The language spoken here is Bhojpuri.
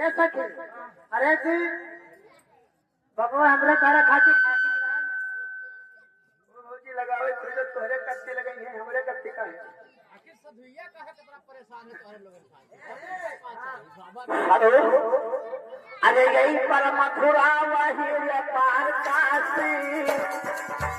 ऐसा के अरे जी भगवान हमरे तारा खाती जी लगावे खुद तोहरे कत्ते लगाई है हमरे कत्ते का है आखिर सधुइया काहे कितना परेशान है तोहरे लोगन का हेलो अरे यही पर मथुरा वही व्यापार काशी